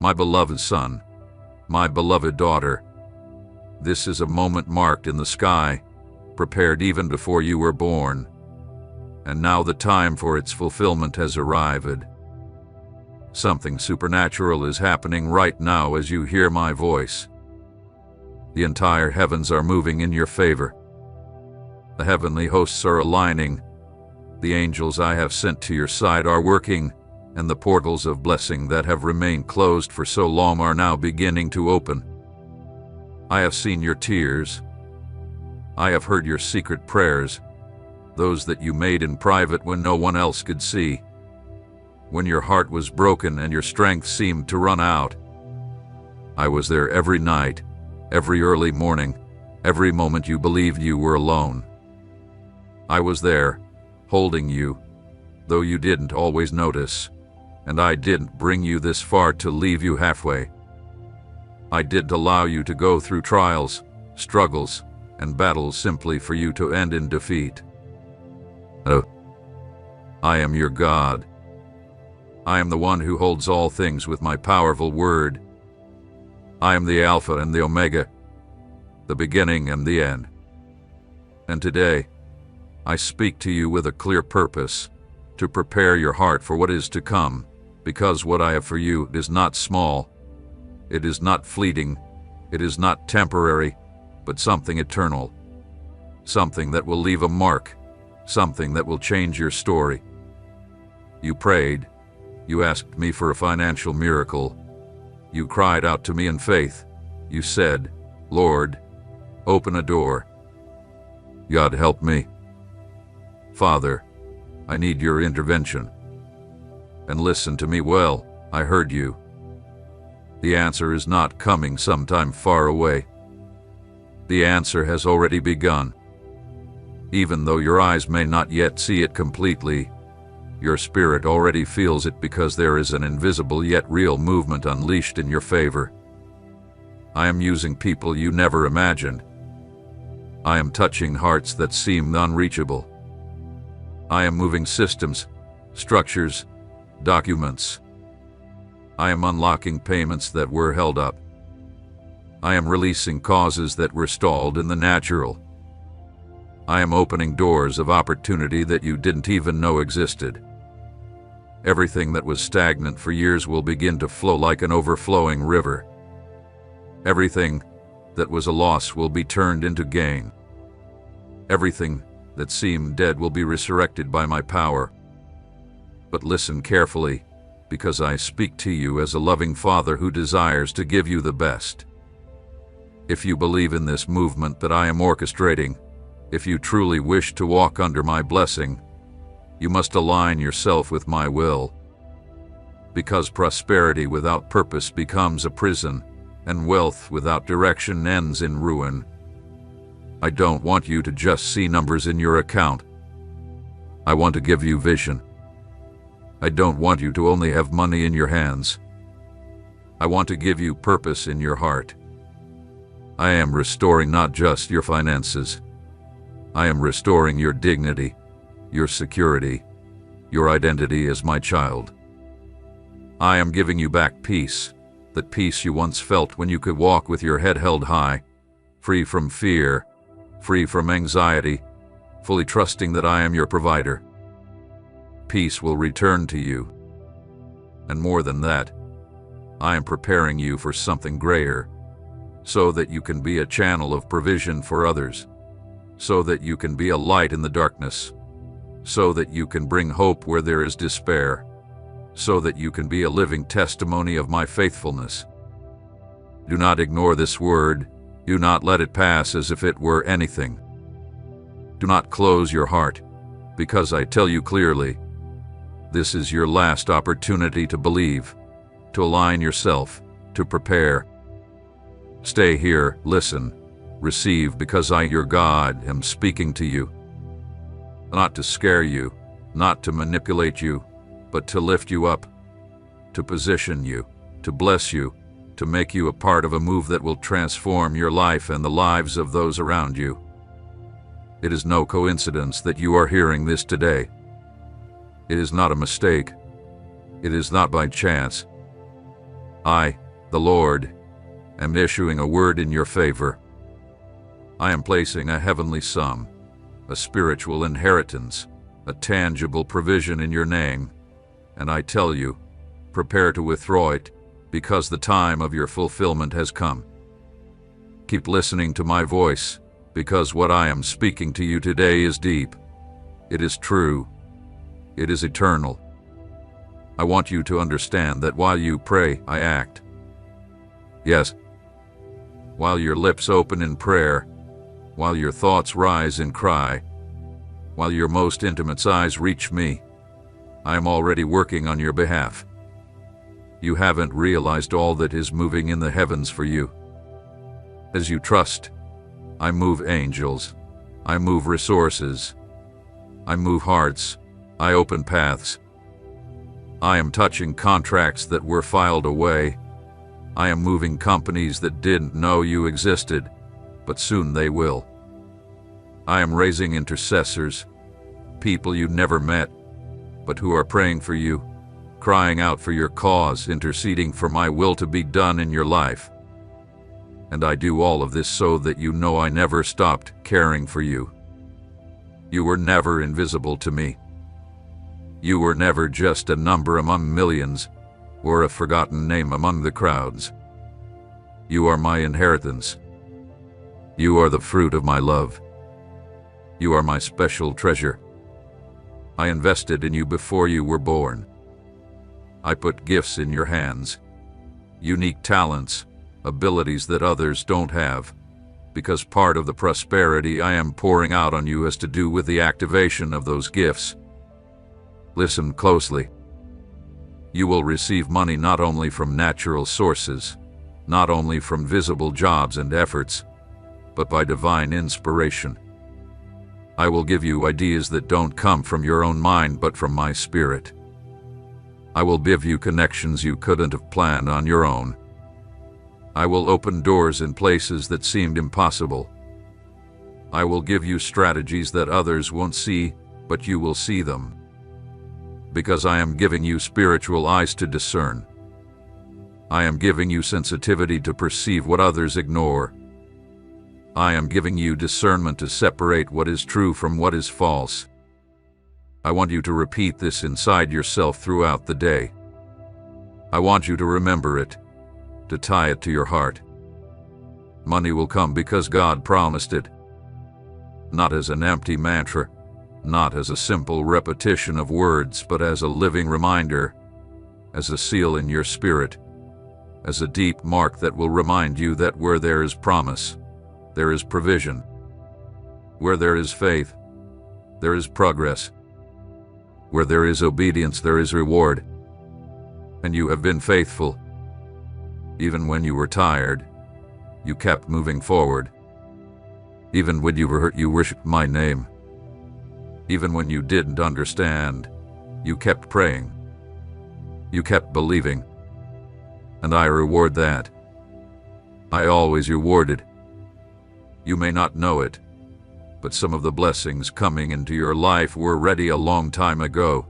My beloved son, my beloved daughter, this is a moment marked in the sky, prepared even before you were born, and now the time for its fulfillment has arrived. Something supernatural is happening right now as you hear my voice. The entire heavens are moving in your favor. The heavenly hosts are aligning. The angels I have sent to your side are working, and the portals of blessing that have remained closed for so long are now beginning to open. I have seen your tears. I have heard your secret prayers, those that you made in private when no one else could see. When your heart was broken and your strength seemed to run out. I was there every night, every early morning, every moment you believed you were alone. I was there, holding you, though you didn't always notice, and I didn't bring you this far to leave you halfway. I didn't allow you to go through trials, struggles, and battles simply for you to end in defeat. Oh, I am your God. I am the one who holds all things with my powerful word. I am the Alpha and the Omega, the beginning and the end. And today, I speak to you with a clear purpose, to prepare your heart for what is to come, because what I have for you is not small, it is not fleeting, it is not temporary, but something eternal, something that will leave a mark, something that will change your story. You prayed, you asked me for a financial miracle, you cried out to me in faith, you said, Lord, open a door. God help me. Father, I need your intervention. And listen to me well, I heard you. The answer is not coming sometime far away. The answer has already begun. Even though your eyes may not yet see it completely, your spirit already feels it because there is an invisible yet real movement unleashed in your favor. I am using people you never imagined. I am touching hearts that seemed unreachable. I am moving systems, structures, documents. I am unlocking payments that were held up. I am releasing causes that were stalled in the natural. I am opening doors of opportunity that you didn't even know existed. Everything that was stagnant for years will begin to flow like an overflowing river. Everything that was a loss will be turned into gain. Everything that seemed dead will be resurrected by my power. But listen carefully, because I speak to you as a loving Father who desires to give you the best. If you believe in this movement that I am orchestrating, if you truly wish to walk under my blessing, you must align yourself with my will. Because prosperity without purpose becomes a prison, and wealth without direction ends in ruin. I don't want you to just see numbers in your account. I want to give you vision. I don't want you to only have money in your hands. I want to give you purpose in your heart. I am restoring not just your finances. I am restoring your dignity, your security, your identity as my child. I am giving you back peace, that peace you once felt when you could walk with your head held high, free from fear, free from anxiety, fully trusting that I am your provider. Peace will return to you. And more than that, I am preparing you for something greater, so that you can be a channel of provision for others, so that you can be a light in the darkness, so that you can bring hope where there is despair, so that you can be a living testimony of my faithfulness. Do not ignore this word. Do not let it pass as if it were anything. Do not close your heart, because I tell you clearly, this is your last opportunity to believe, to align yourself, to prepare. Stay here, listen, receive, because I, your God, am speaking to you. Not to scare you, not to manipulate you, but to lift you up, to position you, to bless you, to make you a part of a move that will transform your life and the lives of those around you. It is no coincidence that you are hearing this today. It is not a mistake. It is not by chance. I, the Lord, am issuing a word in your favor. I am placing a heavenly sum, a spiritual inheritance, a tangible provision in your name, and I tell you, prepare to withdraw it, because the time of your fulfillment has come. Keep listening to my voice, because what I am speaking to you today is deep. It is true. It is eternal. I want you to understand that while you pray, I act. Yes. While your lips open in prayer, while your thoughts rise in cry, while your most intimate sighs reach me, I am already working on your behalf. You haven't realized all that is moving in the heavens for you. As you trust, I move angels, I move resources, I move hearts, I open paths. I am touching contracts that were filed away. I am moving companies that didn't know you existed, but soon they will. I am raising intercessors, people you never met, but who are praying for you, crying out for your cause, interceding for my will to be done in your life. And I do all of this so that you know I never stopped caring for you. You were never invisible to me. You were never just a number among millions, or a forgotten name among the crowds. You are my inheritance. You are the fruit of my love. You are my special treasure. I invested in you before you were born. I put gifts in your hands, unique talents, abilities that others don't have, because part of the prosperity I am pouring out on you has to do with the activation of those gifts. Listen closely. You will receive money not only from natural sources, not only from visible jobs and efforts, but by divine inspiration. I will give you ideas that don't come from your own mind but from my spirit. I will give you connections you couldn't have planned on your own. I will open doors in places that seemed impossible. I will give you strategies that others won't see, but you will see them. Because I am giving you spiritual eyes to discern. I am giving you sensitivity to perceive what others ignore. I am giving you discernment to separate what is true from what is false. I want you to repeat this inside yourself throughout the day. I want you to remember it, to tie it to your heart. Money will come because God promised it. Not as an empty mantra, not as a simple repetition of words, but as a living reminder, as a seal in your spirit, as a deep mark that will remind you that where there is promise, there is provision. Where there is faith, there is progress. Where there is obedience, there is reward. And you have been faithful. Even when you were tired, you kept moving forward. Even when you were hurt, you worshiped my name. Even when you didn't understand, you kept praying. You kept believing. And I reward that. I always rewarded. You may not know it, but some of the blessings coming into your life were ready a long time ago.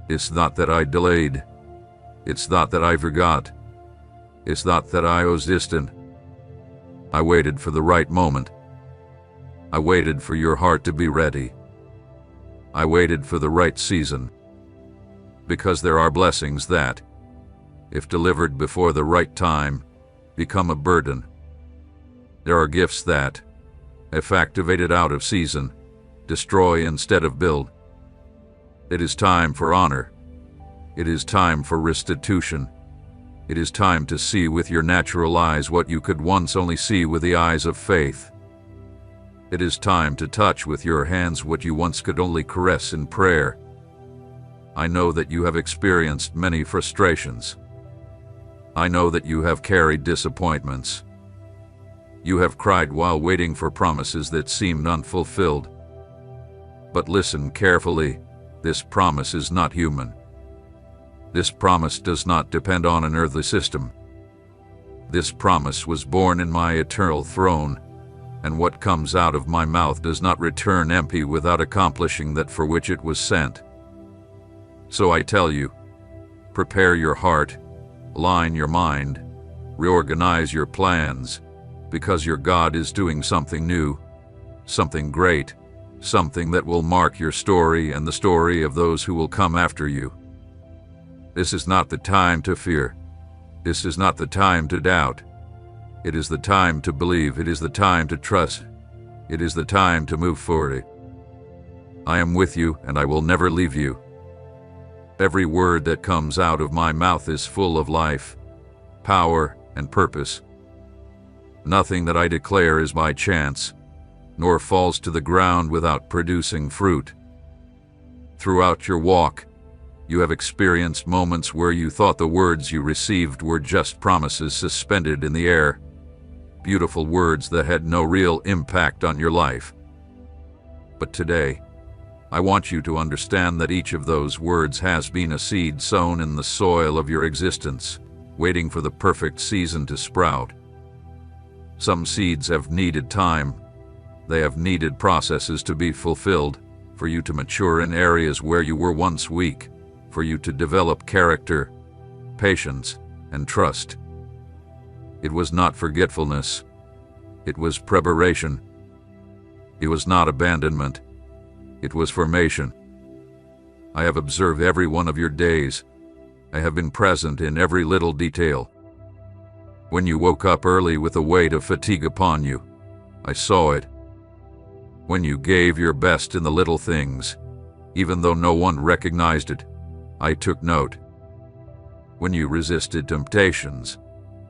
It's not that I delayed. It's not that I forgot. It's not that I was distant. I waited for the right moment. I waited for your heart to be ready. I waited for the right season. Because there are blessings that, if delivered before the right time, become a burden. There are gifts that, if activated out of season, destroy instead of build. It is time for honor. It is time for restitution. It is time to see with your natural eyes what you could once only see with the eyes of faith. It is time to touch with your hands what you once could only caress in prayer. I know that you have experienced many frustrations. I know that you have carried disappointments. You have cried while waiting for promises that seemed unfulfilled. But listen carefully, this promise is not human. This promise does not depend on an earthly system. This promise was born in my eternal throne, and what comes out of my mouth does not return empty without accomplishing that for which it was sent. So I tell you, prepare your heart, Align your mind, reorganize your plans, because your God is doing something new, something great, something that will mark your story and the story of those who will come after you. This is not the time to fear. This is not the time to doubt. It is the time to believe. It is the time to trust. It is the time to move forward. I am with you, and I will never leave you. Every word that comes out of my mouth is full of life, power, and purpose. Nothing that I declare is by chance, nor falls to the ground without producing fruit. Throughout your walk, you have experienced moments where you thought the words you received were just promises suspended in the air, beautiful words that had no real impact on your life. But today, I want you to understand that each of those words has been a seed sown in the soil of your existence, waiting for the perfect season to sprout. Some seeds have needed time. They have needed processes to be fulfilled, for you to mature in areas where you were once weak, for you to develop character, patience, and trust. It was not forgetfulness. It was preparation. It was not abandonment. It was formation. I have observed every one of your days. I have been present in every little detail. When you woke up early with a weight of fatigue upon you, I saw it. When you gave your best in the little things, even though no one recognized it, I took note. When you resisted temptations,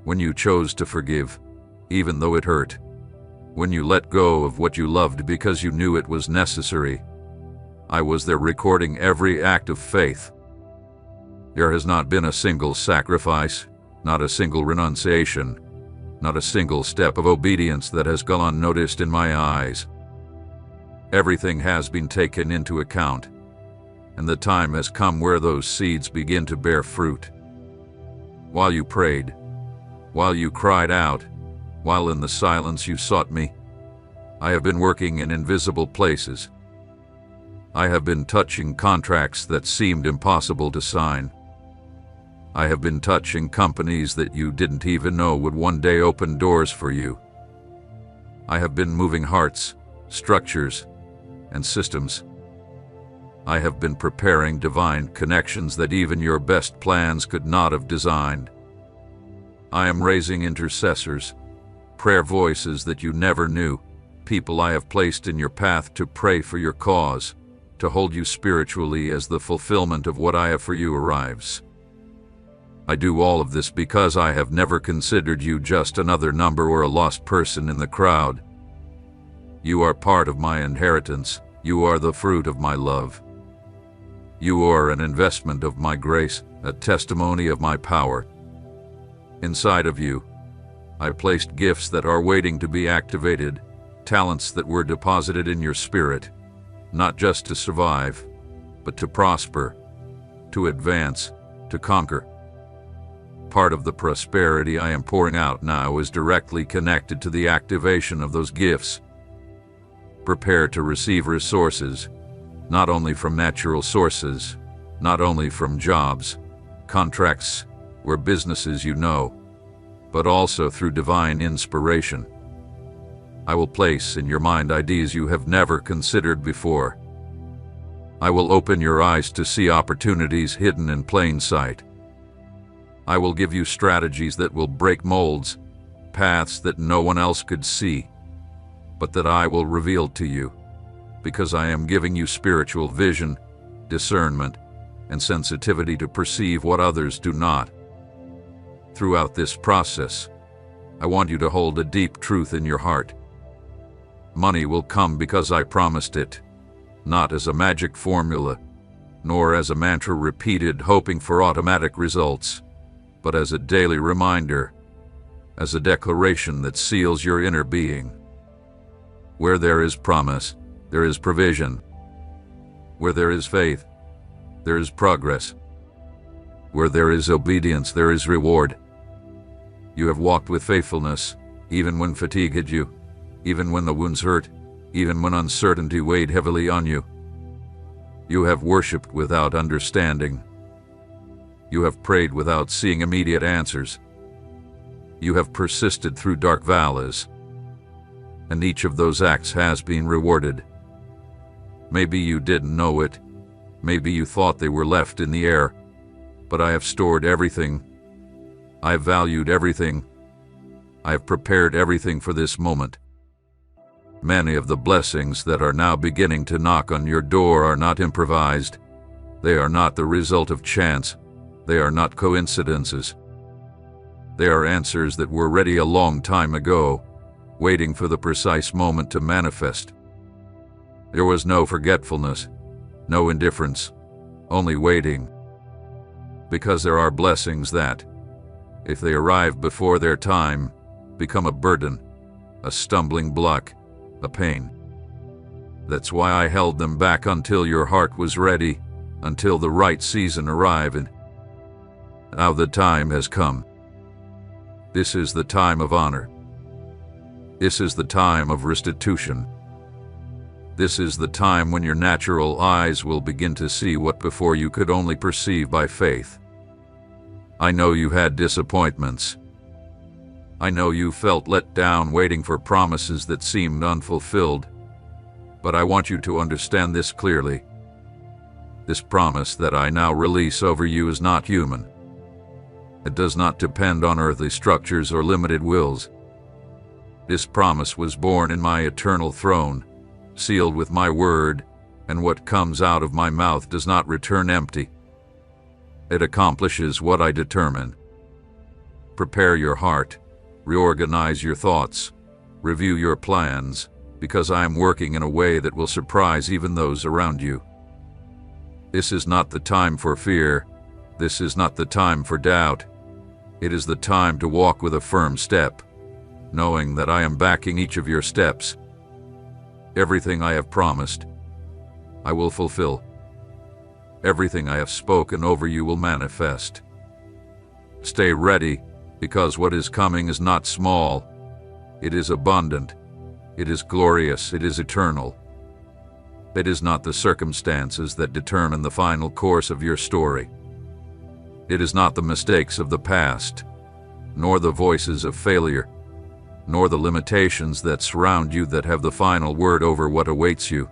when you chose to forgive, even though it hurt, when you let go of what you loved because you knew it was necessary, I was there recording every act of faith. There has not been a single sacrifice, not a single renunciation, not a single step of obedience that has gone unnoticed in my eyes. Everything has been taken into account, and the time has come where those seeds begin to bear fruit. While you prayed, while you cried out, while in the silence you sought me, I have been working in invisible places. I have been touching contracts that seemed impossible to sign. I have been touching companies that you didn't even know would one day open doors for you. I have been moving hearts, structures, and systems. I have been preparing divine connections that even your best plans could not have designed. I am raising intercessors, prayer voices that you never knew, people I have placed in your path to pray for your cause, to hold you spiritually as the fulfillment of what I have for you arrives. I do all of this because I have never considered you just another number or a lost person in the crowd. You are part of my inheritance. You are the fruit of my love. You are an investment of my grace, a testimony of my power. Inside of you, I placed gifts that are waiting to be activated, talents that were deposited in your spirit, not just to survive, but to prosper, to advance, to conquer. Part of the prosperity I am pouring out now is directly connected to the activation of those gifts. Prepare to receive resources, not only from natural sources, not only from jobs, contracts, or businesses you know, but also through divine inspiration. I will place in your mind ideas you have never considered before. I will open your eyes to see opportunities hidden in plain sight. I will give you strategies that will break molds, paths that no one else could see, but that I will reveal to you, because I am giving you spiritual vision, discernment, and sensitivity to perceive what others do not. Throughout this process, I want you to hold a deep truth in your heart. Money will come because I promised it, not as a magic formula, nor as a mantra repeated hoping for automatic results, but as a daily reminder, as a declaration that seals your inner being. Where there is promise, there is provision. Where there is faith, there is progress. Where there is obedience, there is reward. You have walked with faithfulness, even when fatigue hit you, even when the wounds hurt, even when uncertainty weighed heavily on you. You have worshipped without understanding. You have prayed without seeing immediate answers. You have persisted through dark valleys, and each of those acts has been rewarded. Maybe you didn't know it. Maybe you thought they were left in the air. But I have stored everything. I have valued everything. I have prepared everything for this moment. Many of the blessings that are now beginning to knock on your door are not improvised. They are not the result of chance. They are not coincidences. They are answers that were ready a long time ago, waiting for the precise moment to manifest. There was no forgetfulness, no indifference, only waiting. Because there are blessings that, if they arrive before their time, become a burden, a stumbling block, a pain. That's why I held them back until your heart was ready, until the right season arrived. And now the time has come. This is the time of honor. This is the time of restitution. This is the time when your natural eyes will begin to see what before you could only perceive by faith. I know you had disappointments. I know you felt let down waiting for promises that seemed unfulfilled. But I want you to understand this clearly. This promise that I now release over you is not human. It does not depend on earthly structures or limited wills. This promise was born in my eternal throne, sealed with my word, and what comes out of my mouth does not return empty. It accomplishes what I determine. Prepare your heart, reorganize your thoughts, review your plans, because I am working in a way that will surprise even those around you. This is not the time for fear. This is not the time for doubt. It is the time to walk with a firm step, knowing that I am backing each of your steps. Everything I have promised, I will fulfill. Everything I have spoken over you will manifest. Stay ready, because what is coming is not small. It is abundant. It is glorious. It is eternal. It is not the circumstances that determine the final course of your story. It is not the mistakes of the past, nor the voices of failure, nor the limitations that surround you that have the final word over what awaits you.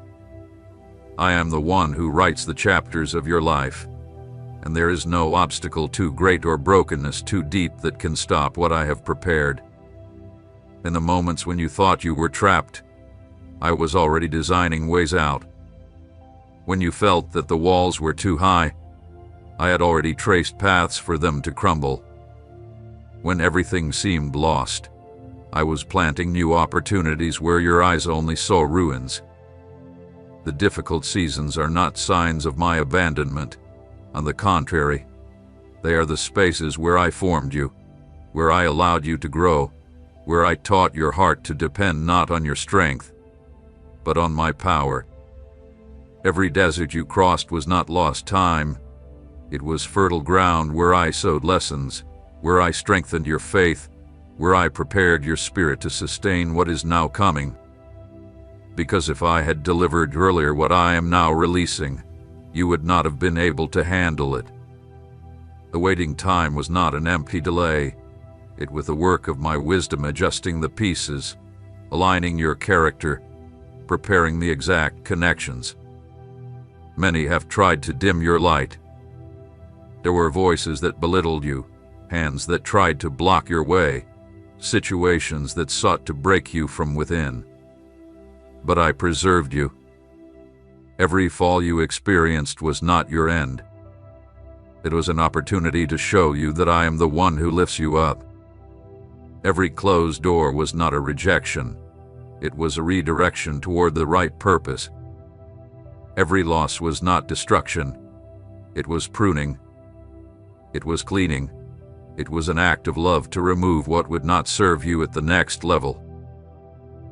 I am the one who writes the chapters of your life, and there is no obstacle too great or brokenness too deep that can stop what I have prepared. In the moments when you thought you were trapped, I was already designing ways out. When you felt that the walls were too high, I had already traced paths for them to crumble. When everything seemed lost, I was planting new opportunities where your eyes only saw ruins. The difficult seasons are not signs of my abandonment. On the contrary, they are the spaces where I formed you, where I allowed you to grow, where I taught your heart to depend not on your strength, but on my power. Every desert you crossed was not lost time. It was fertile ground where I sowed lessons, where I strengthened your faith, where I prepared your spirit to sustain what is now coming. Because if I had delivered earlier what I am now releasing, you would not have been able to handle it. The waiting time was not an empty delay. It was the work of my wisdom adjusting the pieces, aligning your character, preparing the exact connections. Many have tried to dim your light. There were voices that belittled you, hands that tried to block your way, situations that sought to break you from within. But I preserved you. Every fall you experienced was not your end. It was an opportunity to show you that I am the one who lifts you up. Every closed door was not a rejection. It was a redirection toward the right purpose. Every loss was not destruction. It was pruning. It was cleaning. It was an act of love to remove what would not serve you at the next level.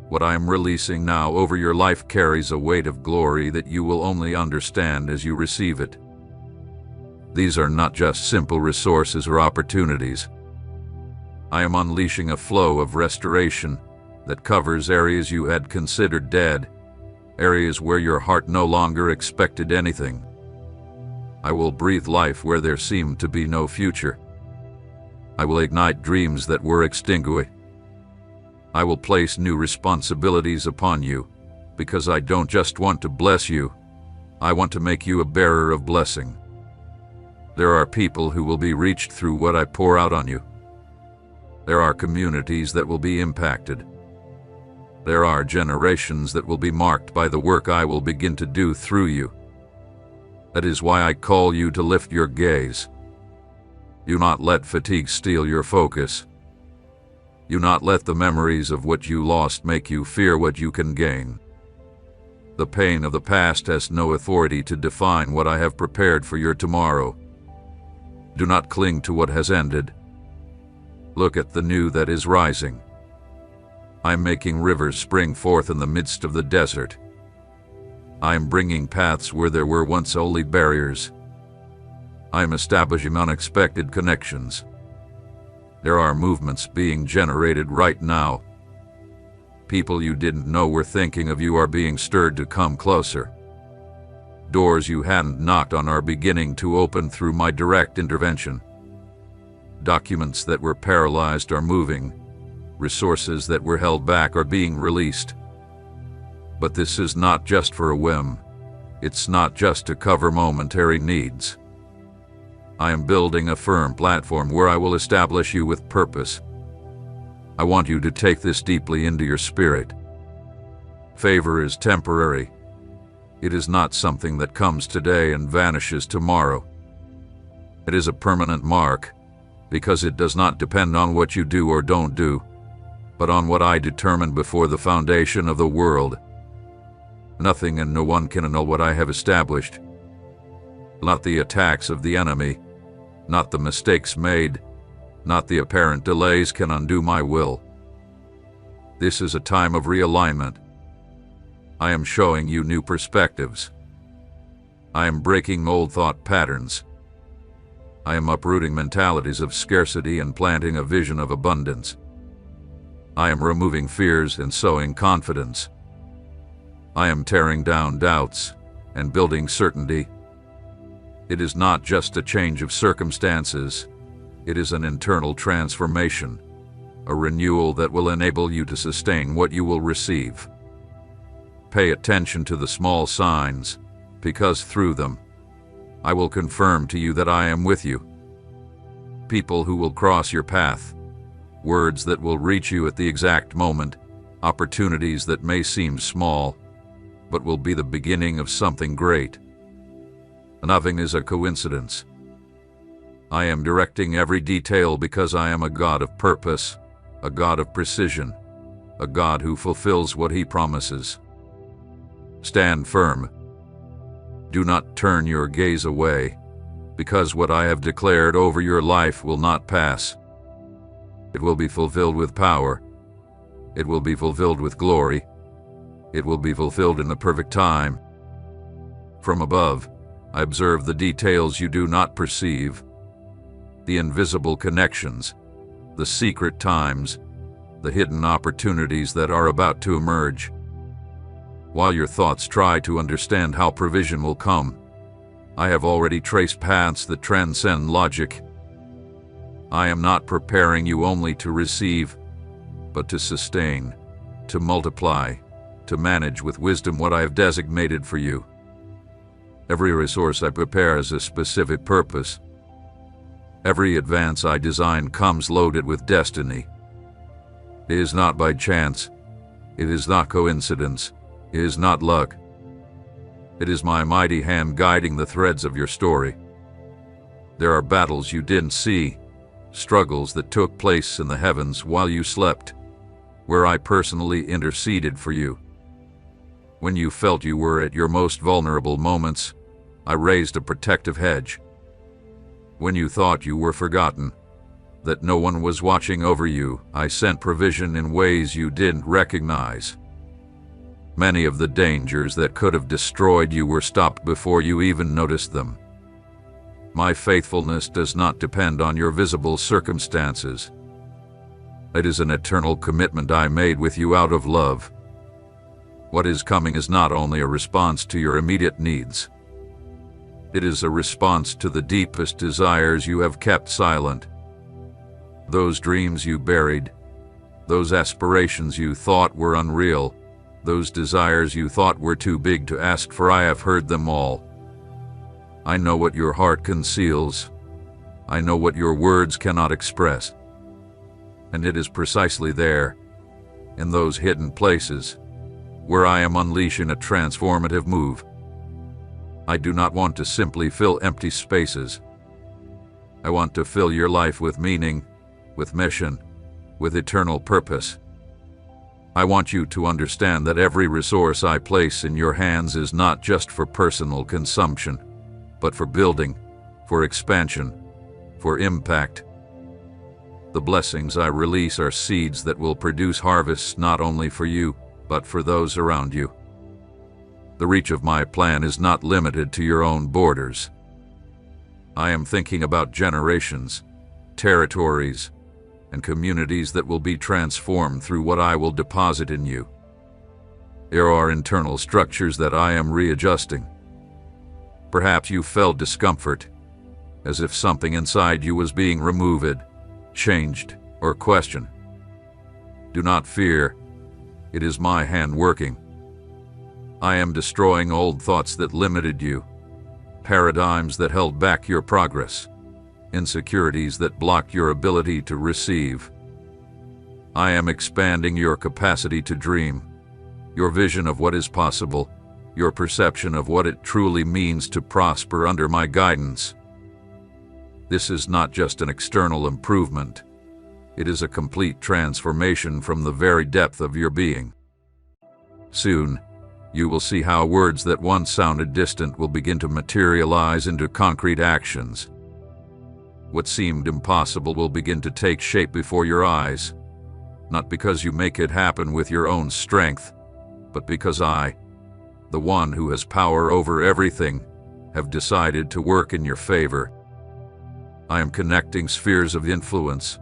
What I am releasing now over your life carries a weight of glory that you will only understand as you receive it. These are not just simple resources or opportunities. I am unleashing a flow of restoration that covers areas you had considered dead, areas where your heart no longer expected anything. I will breathe life where there seemed to be no future. I will ignite dreams that were extinguished. I will place new responsibilities upon you, because I don't just want to bless you, I want to make you a bearer of blessing. There are people who will be reached through what I pour out on you. There are communities that will be impacted. There are generations that will be marked by the work I will begin to do through you. That is why I call you to lift your gaze. Do not let fatigue steal your focus. Do not let the memories of what you lost make you fear what you can gain. The pain of the past has no authority to define what I have prepared for your tomorrow. Do not cling to what has ended. Look at the new that is rising. I am making rivers spring forth in the midst of the desert. I am bringing paths where there were once only barriers. I am establishing unexpected connections. There are movements being generated right now. People you didn't know were thinking of you are being stirred to come closer. Doors you hadn't knocked on are beginning to open through my direct intervention. Documents that were paralyzed are moving. Resources that were held back are being released. But this is not just for a whim. It's not just to cover momentary needs. I am building a firm platform where I will establish you with purpose. I want you to take this deeply into your spirit. Favor is temporary. It is not something that comes today and vanishes tomorrow. It is a permanent mark, because it does not depend on what you do or don't do, but on what I determined before the foundation of the world. Nothing and no one can annul what I have established. Not the attacks of the enemy, not the mistakes made, not the apparent delays can undo my will. This is a time of realignment. I am showing you new perspectives. I am breaking old thought patterns. I am uprooting mentalities of scarcity and planting a vision of abundance. I am removing fears and sowing confidence. I am tearing down doubts and building certainty. It is not just a change of circumstances. It is an internal transformation, a renewal that will enable you to sustain what you will receive. Pay attention to the small signs, because through them, I will confirm to you that I am with you. People who will cross your path, words that will reach you at the exact moment, opportunities that may seem small, but will be the beginning of something great. Nothing is a coincidence. I am directing every detail because I am a God of purpose, a God of precision, a God who fulfills what He promises. Stand firm. Do not turn your gaze away, because what I have declared over your life will not pass. It will be fulfilled with power. It will be fulfilled with glory. It will be fulfilled in the perfect time. From above, I observe the details you do not perceive, the invisible connections, the secret times, the hidden opportunities that are about to emerge. While your thoughts try to understand how provision will come, I have already traced paths that transcend logic. I am not preparing you only to receive, but to sustain, to multiply, to manage with wisdom what I have designated for you. Every resource I prepare has a specific purpose. Every advance I design comes loaded with destiny. It is not by chance. It is not coincidence. It is not luck. It is my mighty hand guiding the threads of your story. There are battles you didn't see, struggles that took place in the heavens while you slept, where I personally interceded for you. When you felt you were at your most vulnerable moments, I raised a protective hedge. When you thought you were forgotten, that no one was watching over you, I sent provision in ways you didn't recognize. Many of the dangers that could have destroyed you were stopped before you even noticed them. My faithfulness does not depend on your visible circumstances. It is an eternal commitment I made with you out of love. What is coming is not only a response to your immediate needs. It is a response to the deepest desires you have kept silent. Those dreams you buried, those aspirations you thought were unreal, those desires you thought were too big to ask for, I have heard them all. I know what your heart conceals. I know what your words cannot express. And it is precisely there, in those hidden places, where I am unleashing a transformative move. I do not want to simply fill empty spaces. I want to fill your life with meaning, with mission, with eternal purpose. I want you to understand that every resource I place in your hands is not just for personal consumption, but for building, for expansion, for impact. The blessings I release are seeds that will produce harvests not only for you, but for those around you. The reach of my plan is not limited to your own borders. I am thinking about generations, territories, and communities that will be transformed through what I will deposit in you. There are internal structures that I am readjusting. Perhaps you felt discomfort, as if something inside you was being removed, changed, or questioned. Do not fear. It is my hand working. I am destroying old thoughts that limited you, paradigms that held back your progress, insecurities that blocked your ability to receive. I am expanding your capacity to dream, your vision of what is possible, your perception of what it truly means to prosper under my guidance. This is not just an external improvement. It is a complete transformation from the very depth of your being. Soon, you will see how words that once sounded distant will begin to materialize into concrete actions. What seemed impossible will begin to take shape before your eyes, not because you make it happen with your own strength, but because I, the one who has power over everything, have decided to work in your favor. I am connecting spheres of influence,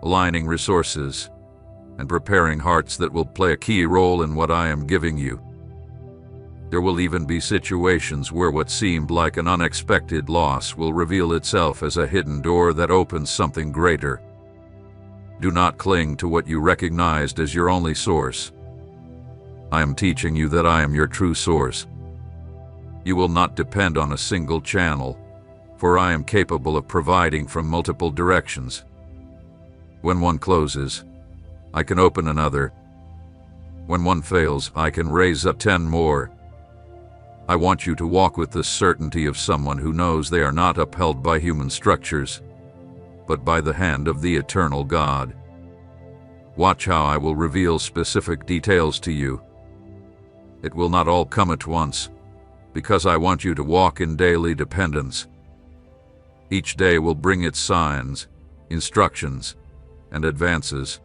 aligning resources, and preparing hearts that will play a key role in what I am giving you. There will even be situations where what seemed like an unexpected loss will reveal itself as a hidden door that opens something greater. Do not cling to what you recognized as your only source. I am teaching you that I am your true source. You will not depend on a single channel, for I am capable of providing from multiple directions. When one closes, I can open another. When one fails, I can raise up 10 more. I want you to walk with the certainty of someone who knows they are not upheld by human structures, but by the hand of the eternal God. Watch how I will reveal specific details to you. It will not all come at once, because I want you to walk in daily dependence. Each day will bring its signs, instructions, and advances.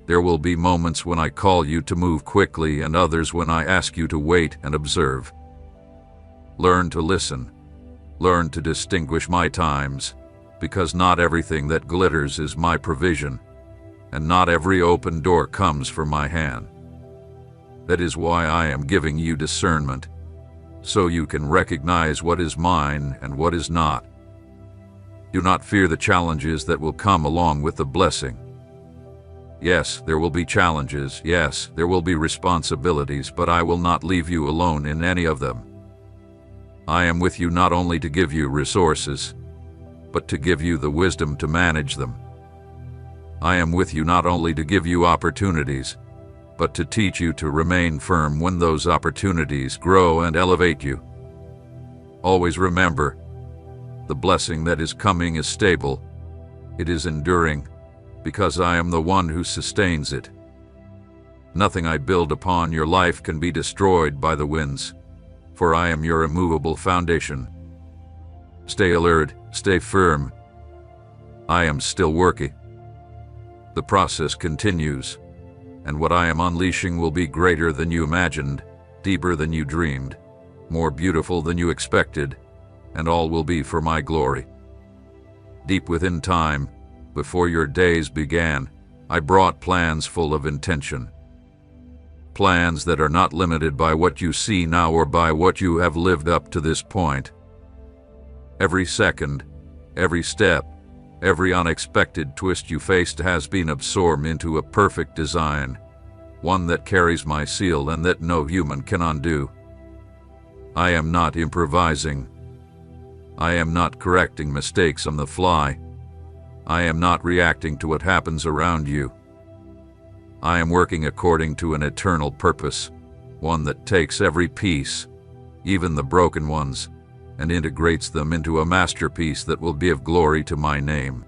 There will be moments when I call you to move quickly and others when I ask you to wait and observe. Learn to listen. Learn to distinguish my times, because not everything that glitters is my provision, and not every open door comes from my hand. That is why I am giving you discernment, so you can recognize what is mine and what is not. Do not fear the challenges that will come along with the blessing. Yes, there will be challenges. Yes, there will be responsibilities, but I will not leave you alone in any of them. I am with you not only to give you resources, but to give you the wisdom to manage them. I am with you not only to give you opportunities, but to teach you to remain firm when those opportunities grow and elevate you. Always remember, the blessing that is coming is stable. It is enduring, because I am the one who sustains it. Nothing I build upon your life can be destroyed by the winds, for I am your immovable foundation. Stay alert, stay firm. I am still working. The process continues, and what I am unleashing will be greater than you imagined, deeper than you dreamed, more beautiful than you expected, and all will be for my glory. Deep within time, before your days began, I brought plans full of intention. Plans that are not limited by what you see now or by what you have lived up to this point, Every second, every step, every unexpected twist you faced has been absorbed into a perfect design, one that carries my seal and that no human can undo. I am not improvising. I am not correcting mistakes on the fly. I am not reacting to what happens around you. I am working according to an eternal purpose, one that takes every piece, even the broken ones, and integrates them into a masterpiece that will give glory to my name.